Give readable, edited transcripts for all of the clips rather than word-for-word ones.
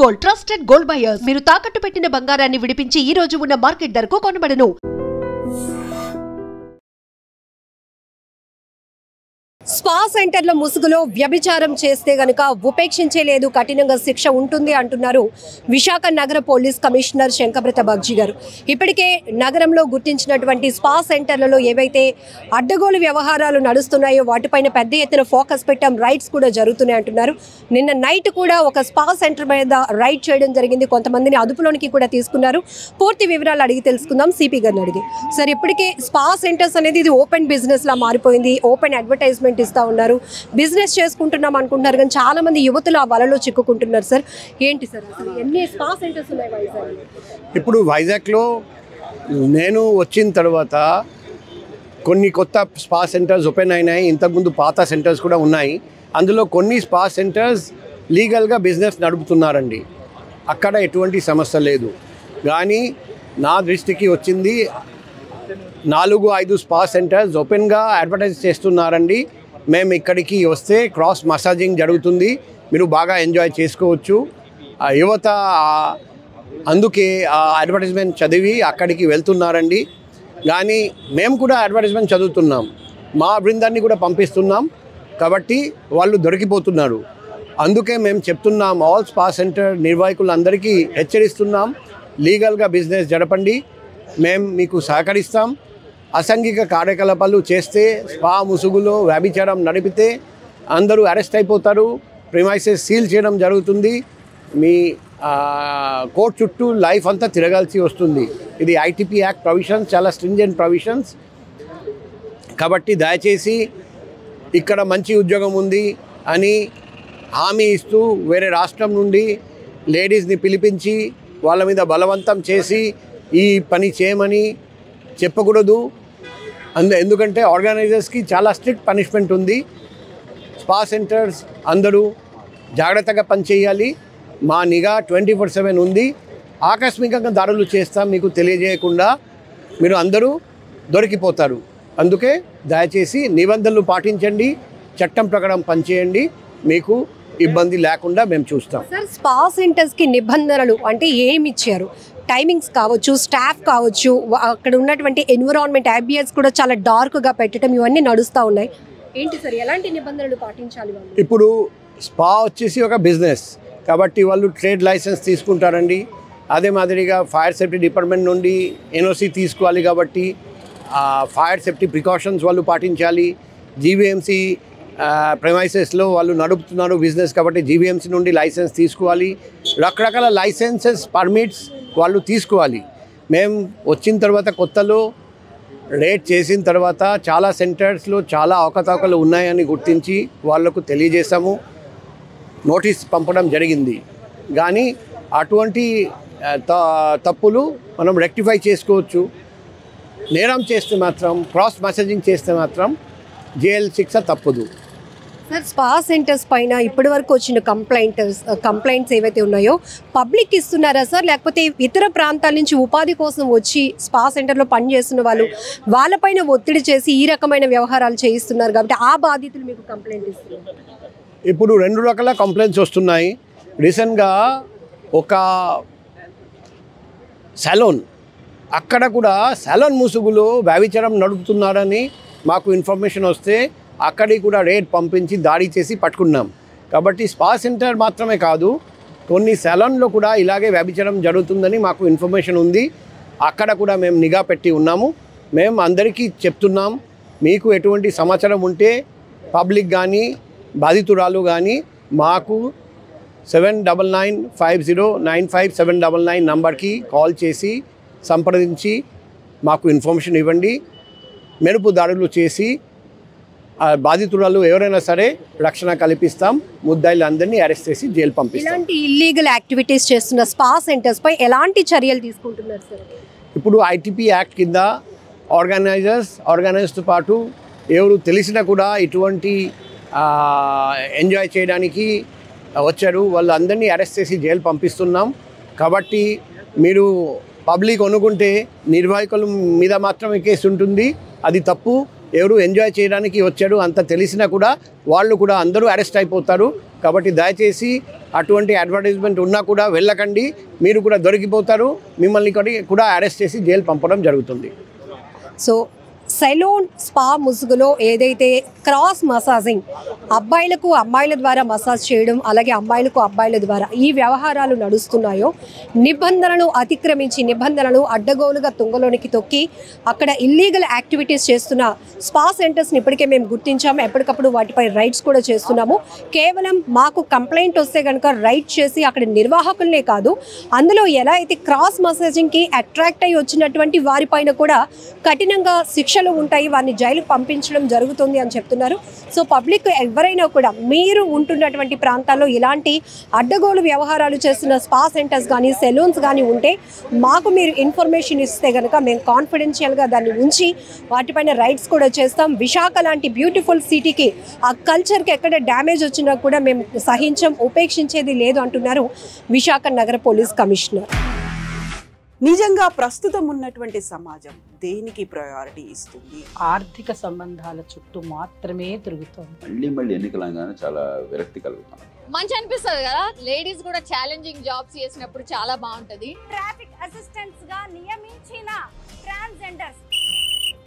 Gold trusted gold buyers మీరు తాకట్టు పెట్టిన బంగారాన్ని విడిపించి ఈ రోజు ఉన్న మార్కెట్ ధరకు కొనబడను. స్పా సెంటర్ల ముసుగులో వ్యభిచారం చేస్తే గనుక ఉపేక్షించలేదు, కఠినంగా శిక్ష ఉంటుంది అంటున్నారు విశాఖ నగర పోలీస్ కమిషనర్ శంకబ్రత బగ్జీ గారు. ఇప్పటికే నగరంలో గుర్తించినటువంటి స్పా సెంటర్లలో ఏవైతే అడ్డగోలు వ్యవహారాలు నడుస్తున్నాయో వాటిపైన పెద్ద ఎత్తున ఫోకస్ పెట్టాం, రైడ్స్ కూడా జరుగుతున్నాయి అంటున్నారు. నిన్న నైట్ కూడా ఒక స్పా సెంటర్ మీద రైడ్ చేయడం జరిగింది, కొంతమందిని అదుపులోనికి కూడా తీసుకున్నారు. పూర్తి వివరాలు అడిగి తెలుసుకుందాం సిపి గారిని అడిగి. సార్, ఇప్పటికే స్పా సెంటర్స్ అనేది ఇది ఓపెన్ బిజినెస్ లా మారిపోయింది, ఓపెన్ అడ్వర్టైజ్మెంట్ ఇస్తా ఉన్నారు, బిజినెస్ చేసుకుంటున్నాం అనుకుంటున్నారు, కానీ చాలా మంది యువతులు ఆ వలలో చిక్కుకుంటున్నారు. సార్ ఏంటి సార్ అసలు ఎన్ని స్పా సెంటర్స్ ఉన్నాయి వైజాగ్? ఇప్పుడు వైజాగ్లో నేను వచ్చిన తర్వాత కొన్ని కొత్త స్పా సెంటర్స్ ఓపెన్ అయినాయి, ఇంతకుముందు పాత సెంటర్స్ కూడా ఉన్నాయి. అందులో కొన్ని స్పా సెంటర్స్ లీగల్గా బిజినెస్ నడుపుతున్నారండి, అక్కడ ఎటువంటి సమస్య లేదు. కానీ నా దృష్టికి వచ్చింది 4-5 స్పా సెంటర్స్ ఓపెన్గా అడ్వర్టైజ్ చేస్తున్నారండి. మేము ఇక్కడికి వస్తే క్రాస్ మసాజింగ్ జరుగుతుంది, మీరు బాగా ఎంజాయ్ చేసుకోవచ్చు. ఆ యువత అందుకే ఆ అడ్వర్టైజ్మెంట్ చదివి అక్కడికి వెళ్తున్నారండి. కానీ మేము కూడా అడ్వర్టైజ్మెంట్ చదువుతున్నాం, మా బృందాన్ని కూడా పంపిస్తున్నాం, కాబట్టి వాళ్ళు దొరికిపోతున్నారు. అందుకే మేము చెప్తున్నాం, ఆల్ స్పా సెంటర్ నిర్వాహకులందరికీ హెచ్చరిస్తున్నాం, లీగల్గా బిజినెస్ జరపండి, మేము మీకు సహకరిస్తాం. అసాంఘిక కార్యకలాపాలు చేస్తే, స్పా ముసుగులో వ్యభిచారం నడిపితే అందరూ అరెస్ట్ అయిపోతారు, ప్రిమైసెస్ సీల్ చేయడం జరుగుతుంది, మీ కోర్టు చుట్టూ లైఫ్ అంతా తిరగాల్సి వస్తుంది. ఇది ఐటీపీ యాక్ట్ ప్రొవిజన్స్, చాలా స్ట్రింజెంట్ ప్రొవిజన్స్. కాబట్టి దయచేసి ఇక్కడ మంచి ఉద్యోగం ఉంది అని హామీ ఇస్తూ వేరే రాష్ట్రం నుండి లేడీస్ని పిలిపించి వాళ్ళ మీద బలవంతం చేసి ఈ పని చేయమని చెప్పకూడదు. ఎందుకంటే ఆర్గనైజర్స్కి చాలా స్ట్రిక్ట్ పనిష్మెంట్ ఉంది. స్పా సెంటర్స్ అందరూ జాగ్రత్తగా పనిచేయాలి, మా నిఘా 24/7 ఉంది. ఆకస్మికంగా దాడులు చేస్తాం, మీకు తెలియజేయకుండా మీరు అందరూ దొరికిపోతారు. అందుకే దయచేసి నిబంధనలు పాటించండి, చట్టం ప్రకారం పనిచేయండి, మీకు ఇబ్బంది లేకుండా మేము చూస్తాం. సార్, స్పా సెంటర్స్కి నిబంధనలు అంటే ఏమి ఇచ్చారు? టైమింగ్స్ కావచ్చు, స్టాఫ్ కావచ్చు, అక్కడ ఉన్నటువంటి ఎన్విరాన్మెంట్ అంబియన్స్ కూడా చాలా డార్క్గా పెట్టడం, ఇవన్నీ నడుస్తూ ఉన్నాయి. ఏంటి సార్, ఎలాంటి నిబంధనలు పాటించాలి వాళ్ళు? ఇప్పుడు స్పా వచ్చేసి ఒక బిజినెస్ కాబట్టి వాళ్ళు ట్రేడ్ లైసెన్స్ తీసుకుంటారండి. అదే మాదిరిగా ఫైర్ సేఫ్టీ డిపార్ట్మెంట్ నుండి ఎన్ఓసి తీసుకోవాలి, కాబట్టి ఫైర్ సేఫ్టీ ప్రికాషన్స్ వాళ్ళు పాటించాలి. జీవీఎంసీ ప్రెమైసెస్లో వాళ్ళు నడుపుతున్నారు బిజినెస్ కాబట్టి జీవీఎంసీ నుండి లైసెన్స్ తీసుకోవాలి. రకరకాల లైసెన్సెస్, పర్మిట్స్ వాళ్ళు తీసుకోవాలి. మేము వచ్చిన తర్వాత కొత్తలో రేట్ చేసిన తర్వాత చాలా సెంటర్స్లో చాలా అవకతవకలు ఉన్నాయని గుర్తించి వాళ్లకు తెలియజేసాము, నోటీస్ పంపడం జరిగింది. కానీ అటువంటి తప్పులు మనం రెక్టిఫై చేసుకోవచ్చు. నేరం చేస్తే మాత్రం, క్రాస్ మెసేజింగ్ చేస్తే మాత్రం జైలు శిక్ష తప్పదు. సార్, స్పా సెంటర్స్ పైన ఇప్పటి వరకు వచ్చిన కంప్లైంట్స్ ఏవైతే ఉన్నాయో పబ్లిక్ ఇస్తున్నారా సార్, లేకపోతే ఇతర ప్రాంతాల నుంచి ఉపాధి కోసం వచ్చి స్పా సెంటర్లో పనిచేస్తున్న వాళ్ళపైన ఒత్తిడి చేసి ఈ రకమైన వ్యవహారాలు చేయిస్తున్నారు కాబట్టి ఆ బాధితులు మీకు కంప్లైంట్ ఇస్తున్నారు? ఇప్పుడు 2 రకాల కంప్లైంట్స్ వస్తున్నాయి. రీసెంట్గా ఒక సెలూన్, అక్కడ కూడా సెలూన్ ముసుగులో వ్యభిచారం నడుపుతున్నారని మాకు ఇన్ఫర్మేషన్ వస్తే అక్కడికి కూడా రేట్ పంపించి దాడి చేసి పట్టుకున్నాం. కాబట్టి స్పా సెంటర్ మాత్రమే కాదు, కొన్ని సెలూన్లో కూడా ఇలాగే వ్యభిచారం జరుగుతుందని మాకు ఇన్ఫర్మేషన్ ఉంది, అక్కడ కూడా మేము నిఘా పెట్టి ఉన్నాము. మేము అందరికీ చెప్తున్నాం, మీకు ఎటువంటి సమాచారం ఉంటే పబ్లిక్ కానీ బాధితురాలు కానీ మాకు 7995095799 నంబర్కి కాల్ చేసి సంప్రదించి మాకు ఇన్ఫర్మేషన్ ఇవ్వండి. మెరుపు దాడులు చేసి బాధితురాలు ఎవరైనా సరే రక్షణ కల్పిస్తాం, ముద్దాయిలు అందరినీ అరెస్ట్ చేసి జైలు పంపిస్తాం. ఇలాంటి ఇల్లీగల్ యాక్టివిటీస్ చేస్తున్న స్పా సెంటర్స్పై ఎలాంటి చర్యలు తీసుకుంటున్నారు సార్? ఇప్పుడు ఐటీపీ యాక్ట్ కింద ఆర్గనైజర్స్తో పాటు ఎవరు తెలిసినా కూడా ఇటువంటి ఎంజాయ్ చేయడానికి వచ్చారు వాళ్ళందరినీ అరెస్ట్ చేసి జైలు పంపిస్తున్నాం. కాబట్టి మీరు పబ్లిక్ అనుకుంటే నిర్వాహకుల మీద మాత్రమే కేసు ఉంటుంది, అది తప్పు. ఎవరు ఎంజాయ్ చేయడానికి వచ్చాడు అంత తెలిసినా కూడా వాళ్ళు కూడా అందరూ అరెస్ట్ అయిపోతారు. కాబట్టి దయచేసి అటువంటి అడ్వర్టైజ్మెంట్ ఉన్నా కూడా వెళ్ళకండి, మీరు కూడా దొరికిపోతారు, మిమ్మల్ని కూడా అరెస్ట్ చేసి జైలు పంపడం జరుగుతుంది. సో సెలూన్ స్పా ముసుగులో ఏదైతే క్రాస్ మసాజింగ్, అబ్బాయిలకు అమ్మాయిల ద్వారా మసాజ్ చేయడం, అలాగే అమ్మాయిలకు అబ్బాయిల ద్వారా ఈ వ్యవహారాలు నడుస్తున్నాయో, నిబంధనలను అతిక్రమించి నిబంధనలను అడ్డగోలుగా తుంగలోనికి తొక్కి అక్కడ ఇల్లీగల్ యాక్టివిటీస్ చేస్తున్న స్పా సెంటర్స్ని ఇప్పటికే మేము గుర్తించాము. ఎప్పటికప్పుడు వాటిపై రైడ్స్ కూడా చేస్తున్నాము. కేవలం మాకు కంప్లైంట్ వస్తే కనుక రైడ్ చేసి అక్కడ నిర్వాహకులనే కాదు, అందులో ఎలా అయితే క్రాస్ మసాజింగ్కి అట్రాక్ట్ అయ్యి వచ్చినటువంటి వారిపైన కూడా కఠినంగా శిక్షలు ఉంటాయి, వారిని జైలుకు పంపించడం జరుగుతుంది అని చెప్తున్నారు. సో పబ్లిక్ ఎవరైనా కూడా మీరు ఉంటున్నటువంటి ప్రాంతాల్లో ఇలాంటి అడ్డగోలు వ్యవహారాలు చేస్తున్న స్పా సెంటర్స్ కానీ సెలూన్స్ కానీ ఉంటే మాకు మీరు ఇన్ఫర్మేషన్ ఇస్తే కనుక మేము కాన్ఫిడెన్షియల్గా దాన్ని ఉంచి వాటిపైన రైడ్స్ కూడా చేస్తాం. విశాఖ లాంటి బ్యూటిఫుల్ సిటీకి ఆ కల్చర్కి ఎక్కడ డ్యామేజ్ వచ్చినా కూడా మేము సహించం, ఉపేక్షించేది లేదు అంటున్నారు విశాఖ నగర పోలీస్ కమిషనర్. నిజంగా ప్రస్తుతం ఉన్నటువంటి సమాజం దేనికి ప్రయారిటీ ఇస్తుంది? ఆర్థిక సంబంధాల చుట్టూ మాత్రమే తిరుగుతుంది. మళ్ళీ ఎన్నికలంగానే చాలా విరక్తి కలుగుతాం. మంచి అనిపిస్తుంది కదా, లేడీస్ కూడా ఛాలెంజింగ్ జాబ్స్ చేసినప్పుడు చాలా బాగుంటది. ట్రాఫిక్ అసిస్టెంట్స్ గా నియమించిన ట్రాన్స్జెండర్స్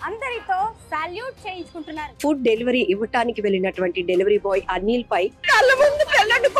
అందరితో సాల్యూట్ చేయించుకుంటున్నారు. ఫుడ్ డెలివరీ ఇవ్వటానికి వెళ్ళినటువంటి డెలివరీ బాయ్ అనిల్ పై కళ్ళ ముందు పెళ్ళండి